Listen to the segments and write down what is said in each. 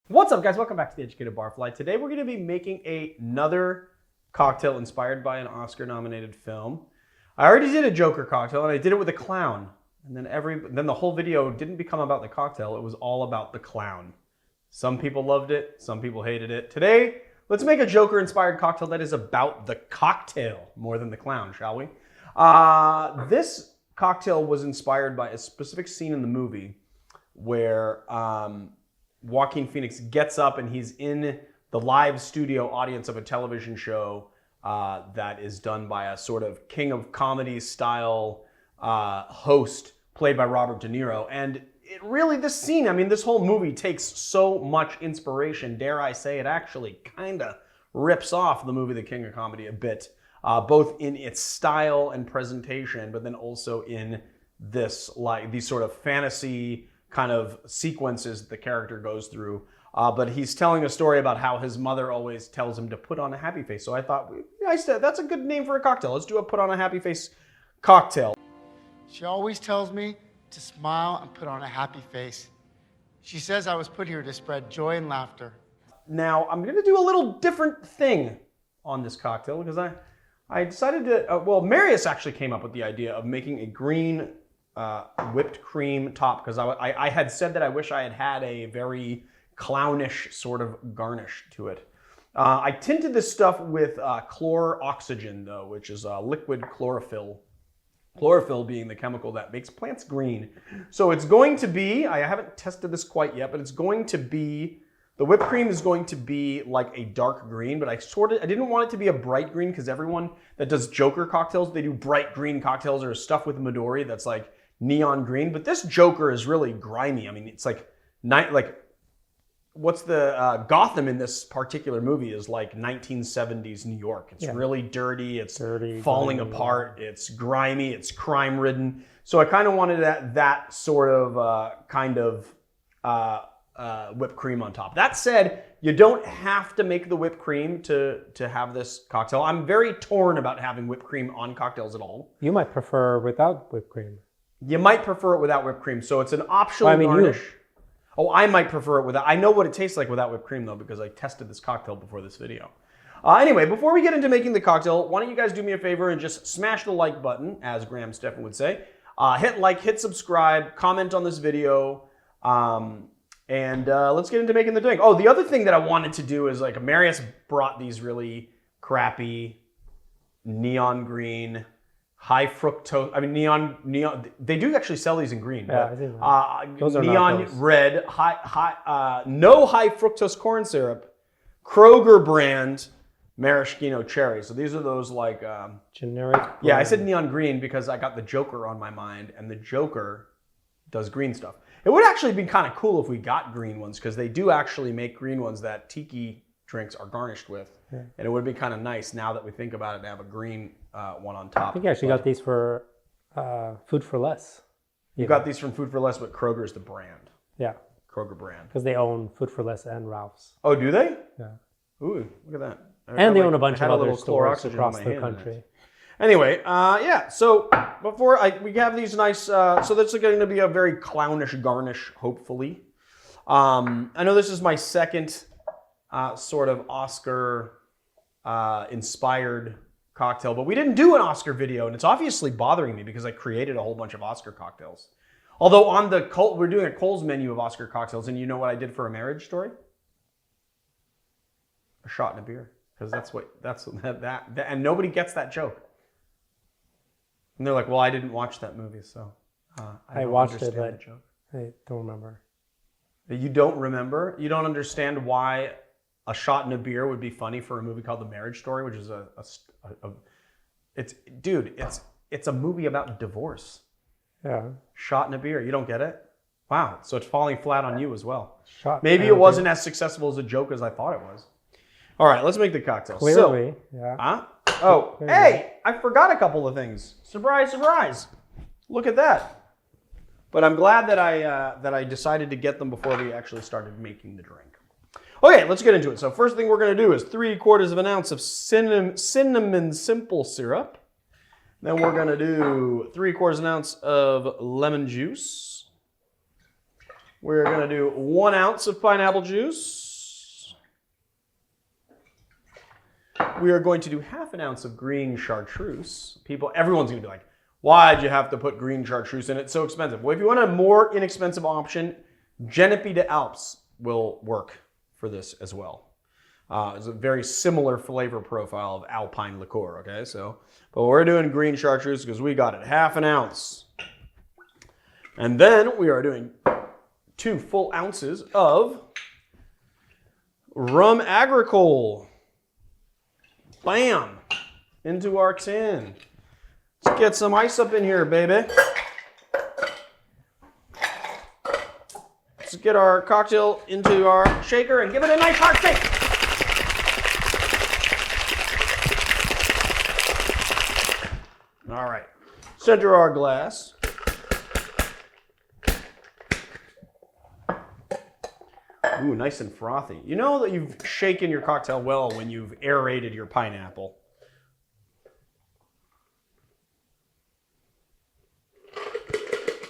What's up, guys? Welcome back to the Educated Barfly. Today we're going to be making another cocktail inspired by an Oscar-nominated film. I already did a Joker cocktail, and I did it with a clown. And then the whole video didn't become about the cocktail. It was all about the clown. Some people loved it. Some people hated it. Today, let's make a Joker-inspired cocktail that is about the cocktail more than the clown, shall we? This cocktail was inspired by a specific scene in the movie where Joaquin Phoenix gets up and he's in the live studio audience of a television show that is done by a sort of king of comedy style host played by Robert De Niro. And it really, this scene, I mean, this whole movie takes so much inspiration. Dare I say it actually kind of rips off the movie The King of Comedy a bit, both in its style and presentation, but then also in this, like, these sort of fantasy kind of sequences the character goes through. But he's telling a story about how his mother always tells him to put on a happy face. So I thought, I said, that's a good name for a cocktail. Let's do a put on a happy face cocktail. She always tells me to smile and put on a happy face. She says I was put here to spread joy and laughter. Now, I'm going to do a little different thing on this cocktail because I decided to, well, Marius actually came up with the idea of making a green whipped cream top, because I had said that I wish I had had a very clownish sort of garnish to it. I tinted this stuff with chloroxygen, though, which is liquid chlorophyll. Chlorophyll being the chemical that makes plants green. So it's going to be, I haven't tested this quite yet, but it's going to be, the whipped cream is going to be like a dark green, but I didn't want it to be a bright green because everyone that does Joker cocktails, they do bright green cocktails or stuff with Midori that's like neon green, but this Joker is really grimy. I mean, it's like what's the Gotham in this particular movie is like 1970s New York. It's really dirty. It's falling apart. It's grimy. It's crime ridden. So I kind of wanted that sort of whipped cream on top. That said, you don't have to make the whipped cream to have this cocktail. I'm very torn about having whipped cream on cocktails at all. You might prefer without whipped cream. You might prefer it without whipped cream. So it's an optional garnish. Oh, I might prefer it without. I know what it tastes like without whipped cream, though, because I tested this cocktail before this video. Anyway, before we get into making the cocktail, why don't you guys do me a favor and just smash the like button, as Graham Stephan would say. Hit like, hit subscribe, comment on this video, and let's get into making the drink. Oh, the other thing that I wanted to do is, like, Marius brought these really crappy neon green, high fructose, I mean neon, they do actually sell these in green. Yeah, but, I think those are neon not those. Red, no high fructose corn syrup, Kroger brand maraschino cherry. So these are those like... generic brand. Yeah, I said neon green because I got the Joker on my mind, and the Joker does green stuff. It would actually be kind of cool if we got green ones, because they do actually make green ones that tiki drinks are garnished with. Yeah. And it would be kind of nice, now that we think about it, to have a green one on top. I think I actually got these for Food for Less. You got these from Food for Less, but Kroger's the brand. Yeah. Kroger brand. Because they own Food for Less and Ralph's. Oh, do they? Yeah. Ooh, look at that. And they own a bunch of other stores across the country. Anyway, yeah, so before we have these nice, so that's going to be a very clownish garnish, hopefully. I know this is my second sort of Oscar inspired cocktail, but we didn't do an Oscar video, and it's obviously bothering me because I created a whole bunch of Oscar cocktails. Although on the we're doing a Kohl's menu of Oscar cocktails, and you know what I did for A Marriage Story? A shot in a beer, because and nobody gets that joke. And they're like, "Well, I didn't watch that movie, so I watched it, but I don't remember." You don't remember? You don't understand why a shot in a beer would be funny for a movie called The Marriage Story, which is it's a movie about divorce. Yeah. Shot in a beer. You don't get it? Wow. So it's falling flat on you as well. Maybe it wasn't as successful as a joke as I thought it was. All right, let's make the cocktail. Clearly, yeah. Huh? Oh, hey, I forgot a couple of things. Surprise, surprise. Look at that. But I'm glad that I decided to get them before we actually started making the drink. Okay, let's get into it. So first thing we're going to do is 3/4 of an ounce of cinnamon simple syrup. Then we're going to do 3/4 an ounce of lemon juice. We're going to do 1 ounce of pineapple juice. We are going to do half an ounce of green chartreuse. Everyone's going to be like, why'd you have to put green chartreuse in it? It's so expensive. Well, if you want a more inexpensive option, Genepi de Alps will work for this as well. It's a very similar flavor profile of Alpine liqueur, okay? But we're doing green chartreuse because we got it, half an ounce. And then we are doing 2 full ounces of rum agricole. Bam! Into our tin. Let's get some ice up in here, baby. Let's get our cocktail into our shaker and give it a nice hard shake. All right. Center our glass. Ooh, nice and frothy. You know that you've shaken your cocktail well when you've aerated your pineapple.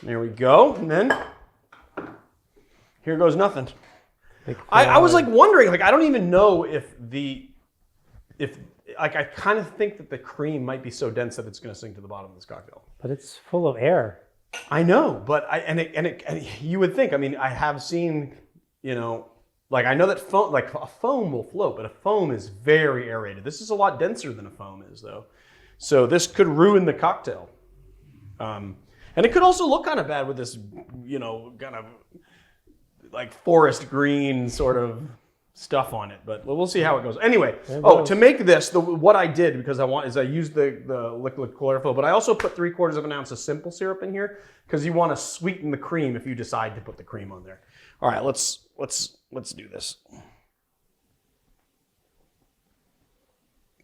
There we go. And then here goes nothing. I was like wondering, like, I don't even know if I kind of think that the cream might be so dense that it's going to sink to the bottom of this cocktail. But it's full of air. I know, but and you would think. I mean, I have seen, you know, like I know that foam, like a foam will float, but a foam is very aerated. This is a lot denser than a foam is, though. So this could ruin the cocktail. And it could also look kind of bad with this, you know, kind of like forest green sort of stuff on it. But we'll see how it goes. Anyway, to make this, what I did, because I used the liquid chlorophyll, but I also put 3/4 of an ounce of simple syrup in here because you want to sweeten the cream if you decide to put the cream on there. All right, let's do this.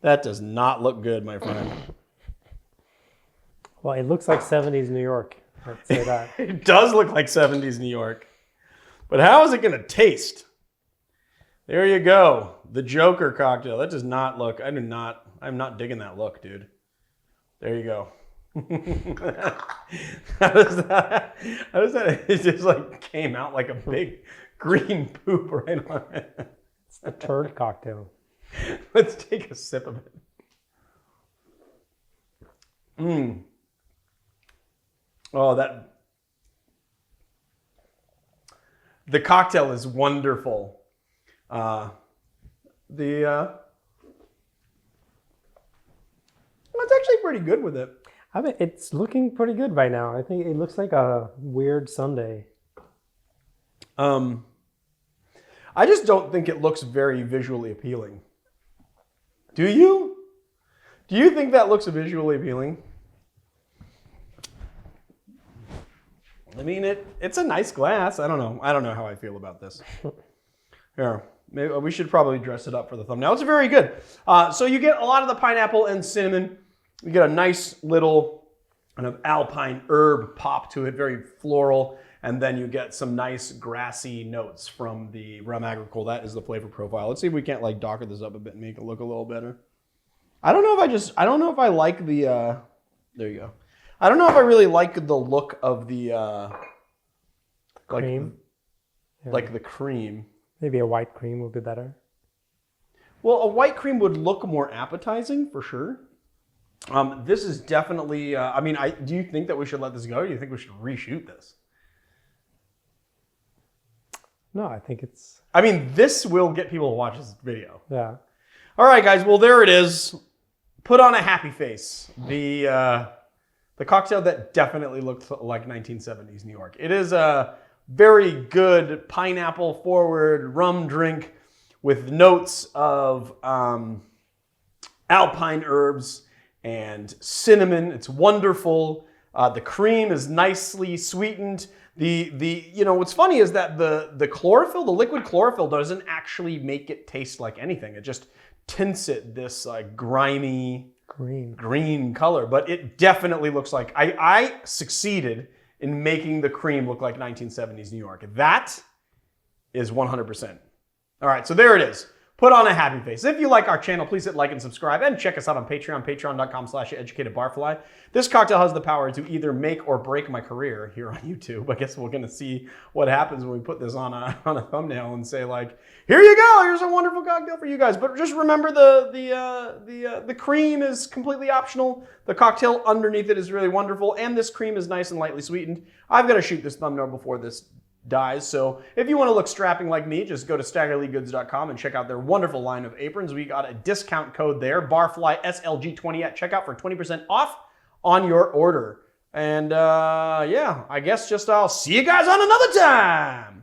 That does not look good, my friend. Well, it looks like 70s New York. Let's say that. It does look like 70s New York. But how is it going to taste? There you go. The Joker cocktail. That does not look, I'm not digging that look, dude. There you go. How does that, it just like came out like a big green poop right on it. It's the turd cocktail. Let's take a sip of it. Mmm. Oh, the cocktail is wonderful. It's actually pretty good with it. I mean, it's looking pretty good right now. I think it looks like a weird sundae. I just don't think it looks very visually appealing. Do you? Do you think that looks visually appealing? I mean, it's a nice glass. I don't know how I feel about this. Here, maybe we should probably dress it up for the thumbnail. It's very good. So you get a lot of the pineapple and cinnamon. You get a nice little kind of alpine herb pop to it, very floral. And then you get some nice grassy notes from the rum agricole. That is the flavor profile. Let's see if we can't like docker this up a bit and make it look a little better. I don't know if I like the, there you go. I don't know if I really like the look of the, cream. Like the cream. Maybe a white cream would be better. Well, a white cream would look more appetizing for sure. This is definitely, do you think that we should let this go? Or do you think we should reshoot this? No, I think it's... I mean, this will get people to watch this video. Yeah. All right, guys. Well, there it is. Put on a happy face. The cocktail that definitely looked like 1970s New York. It is a very good pineapple-forward rum drink with notes of alpine herbs and cinnamon. It's wonderful. The cream is nicely sweetened. What's funny is that the chlorophyll, the liquid chlorophyll, doesn't actually make it taste like anything. It just tints it this like grimy green color. But it definitely looks like I succeeded in making the cream look like 1970s New York. That is 100%. All right, so there it is. put on a happy face. If you like our channel, please hit like and subscribe, and check us out on Patreon, patreon.com/educatedbarfly. This cocktail has the power to either make or break my career here on YouTube. I guess we're gonna see what happens when we put this on a thumbnail and say like, here you go, here's a wonderful cocktail for you guys. But just remember the cream is completely optional. The cocktail underneath it is really wonderful, and this cream is nice and lightly sweetened. I've got to shoot this thumbnail before this dies. So if you want to look strapping like me, just go to staggerlygoods.com and check out their wonderful line of aprons. We got a discount code there, barfly SLG20 at checkout for 20% off on your order. And yeah, I guess just I'll see you guys on another time.